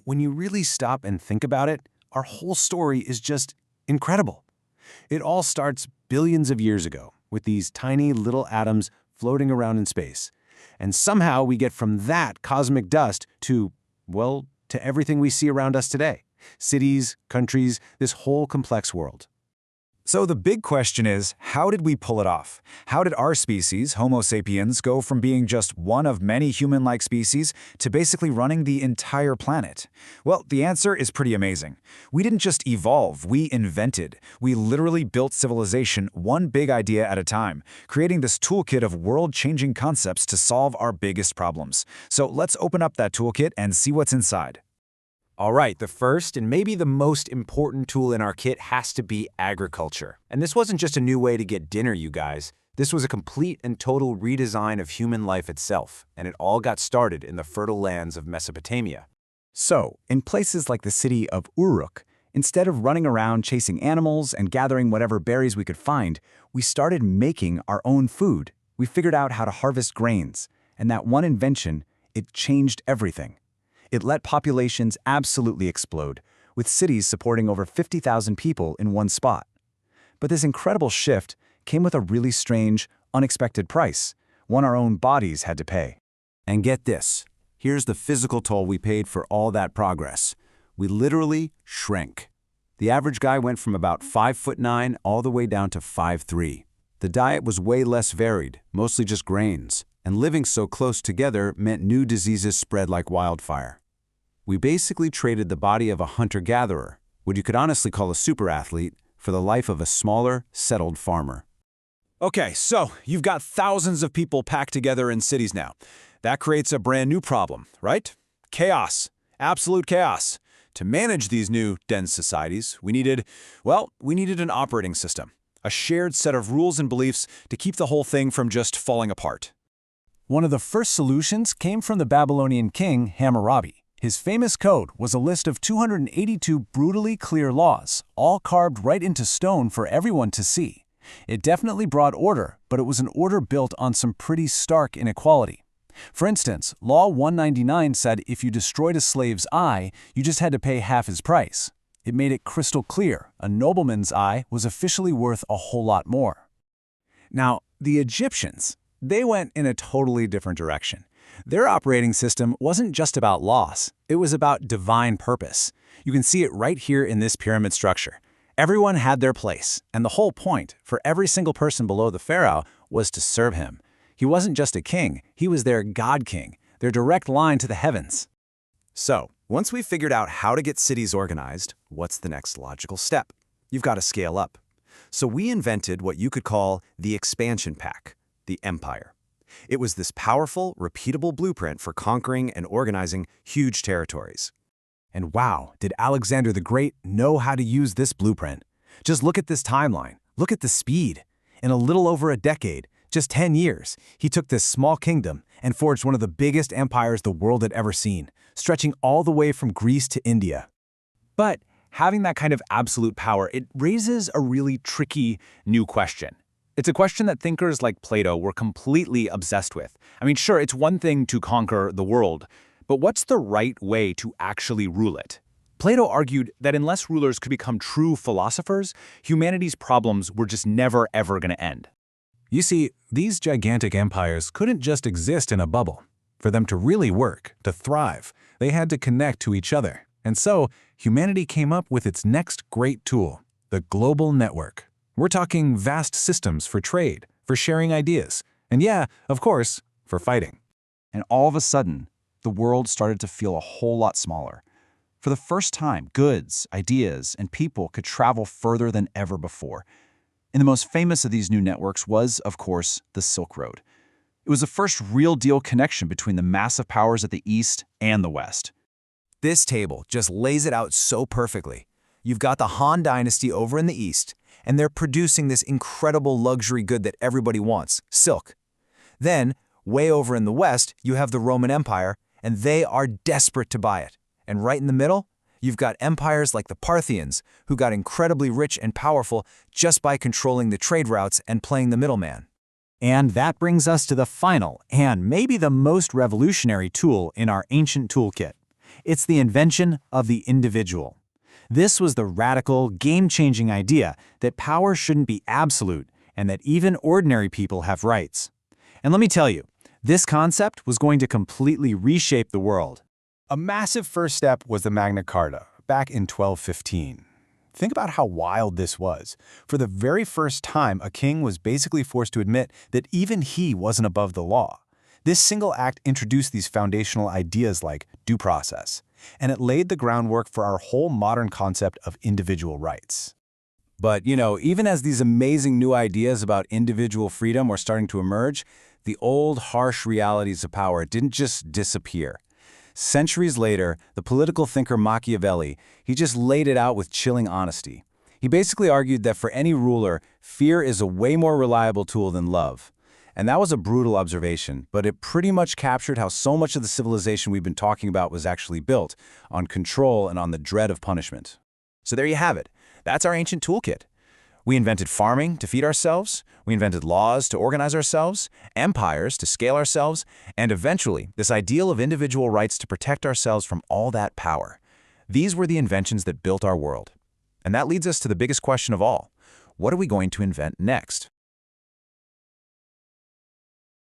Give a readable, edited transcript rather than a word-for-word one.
When you really stop and think about it, our whole story is just incredible. It all starts billions of years ago with these tiny little atoms floating around in space. And somehow we get from that cosmic dust to everything we see around us today. Cities, countries, this whole complex world. So the big question is, how did we pull it off? How did our species, Homo sapiens, go from being just one of many human-like species to basically running the entire planet? Well, the answer is pretty amazing. We didn't just evolve, we invented. We literally built civilization one big idea at a time, creating this toolkit of world-changing concepts to solve our biggest problems. So let's open up that toolkit and see what's inside. All right, the first and maybe the most important tool in our kit has to be agriculture. And this wasn't just a new way to get dinner, you guys. This was a complete and total redesign of human life itself, and it all got started in the fertile lands of Mesopotamia. So, in places like the city of Uruk, instead of running around chasing animals and gathering whatever berries we could find, we started making our own food. We figured out how to harvest grains, and that one invention, it changed everything. It let populations absolutely explode, with cities supporting over 50,000 people in one spot. But this incredible shift came with a really strange, unexpected price, one our own bodies had to pay. And get this, here's the physical toll we paid for all that progress. We literally shrank. The average guy went from about 5'9" all the way down to 5'3". The diet was way less varied, mostly just grains, and living so close together meant new diseases spread like wildfire. We basically traded the body of a hunter-gatherer, what you could honestly call a super athlete, for the life of a smaller, settled farmer. Okay, so you've got thousands of people packed together in cities now. That creates a brand new problem, right? Chaos. Absolute chaos. To manage these new, dense societies, we needed an operating system, a shared set of rules and beliefs to keep the whole thing from just falling apart. One of the first solutions came from the Babylonian king Hammurabi. His famous code was a list of 282 brutally clear laws, all carved right into stone for everyone to see. It definitely brought order, but it was an order built on some pretty stark inequality. For instance, Law 199 said if you destroyed a slave's eye, you just had to pay half his price. It made it crystal clear a nobleman's eye was officially worth a whole lot more. Now, the Egyptians, they went in a totally different direction. Their operating system wasn't just about loss, it was about divine purpose. You can see it right here in this pyramid structure. Everyone had their place, and the whole point for every single person below the pharaoh was to serve him. He wasn't just a king, he was their god king, their direct line to the heavens. So, once we've figured out how to get cities organized, what's the next logical step? You've got to scale up. So we invented what you could call the expansion pack, the empire. It was this powerful, repeatable blueprint for conquering and organizing huge territories. And wow, did Alexander the Great know how to use this blueprint? Just look at this timeline. Look at the speed. In a little over a decade, just 10 years, he took this small kingdom and forged one of the biggest empires the world had ever seen, stretching all the way from Greece to India. But having that kind of absolute power, it raises a really tricky new question. It's a question that thinkers like Plato were completely obsessed with. I mean, sure, it's one thing to conquer the world, but what's the right way to actually rule it? Plato argued that unless rulers could become true philosophers, humanity's problems were just never ever going to end. You see, these gigantic empires couldn't just exist in a bubble. For them to really work, to thrive, they had to connect to each other. And so, humanity came up with its next great tool, the global network. We're talking vast systems for trade, for sharing ideas, and yeah, of course, for fighting. And all of a sudden, the world started to feel a whole lot smaller. For the first time, goods, ideas, and people could travel further than ever before. And the most famous of these new networks was, of course, the Silk Road. It was the first real-deal connection between the massive powers at the East and the West. This table just lays it out so perfectly. You've got the Han Dynasty over in the East, and they're producing this incredible luxury good that everybody wants, silk. Then, way over in the West, you have the Roman Empire, and they are desperate to buy it. And right in the middle, you've got empires like the Parthians, who got incredibly rich and powerful just by controlling the trade routes and playing the middleman. And that brings us to the final, and maybe the most revolutionary tool in our ancient toolkit. It's the invention of the individual. This was the radical, game-changing idea that power shouldn't be absolute and that even ordinary people have rights. And let me tell you, this concept was going to completely reshape the world. A massive first step was the Magna Carta, back in 1215. Think about how wild this was. For the very first time, a king was basically forced to admit that even he wasn't above the law. This single act introduced these foundational ideas like due process, and it laid the groundwork for our whole modern concept of individual rights. But, even as these amazing new ideas about individual freedom were starting to emerge, the old, harsh realities of power didn't just disappear. Centuries later, the political thinker Machiavelli, he just laid it out with chilling honesty. He basically argued that for any ruler, fear is a way more reliable tool than love. And that was a brutal observation, but it pretty much captured how so much of the civilization we've been talking about was actually built, on control and on the dread of punishment. So there you have it. That's our ancient toolkit. We invented farming to feed ourselves, we invented laws to organize ourselves, empires to scale ourselves, and eventually, this ideal of individual rights to protect ourselves from all that power. These were the inventions that built our world. And that leads us to the biggest question of all. What are we going to invent next?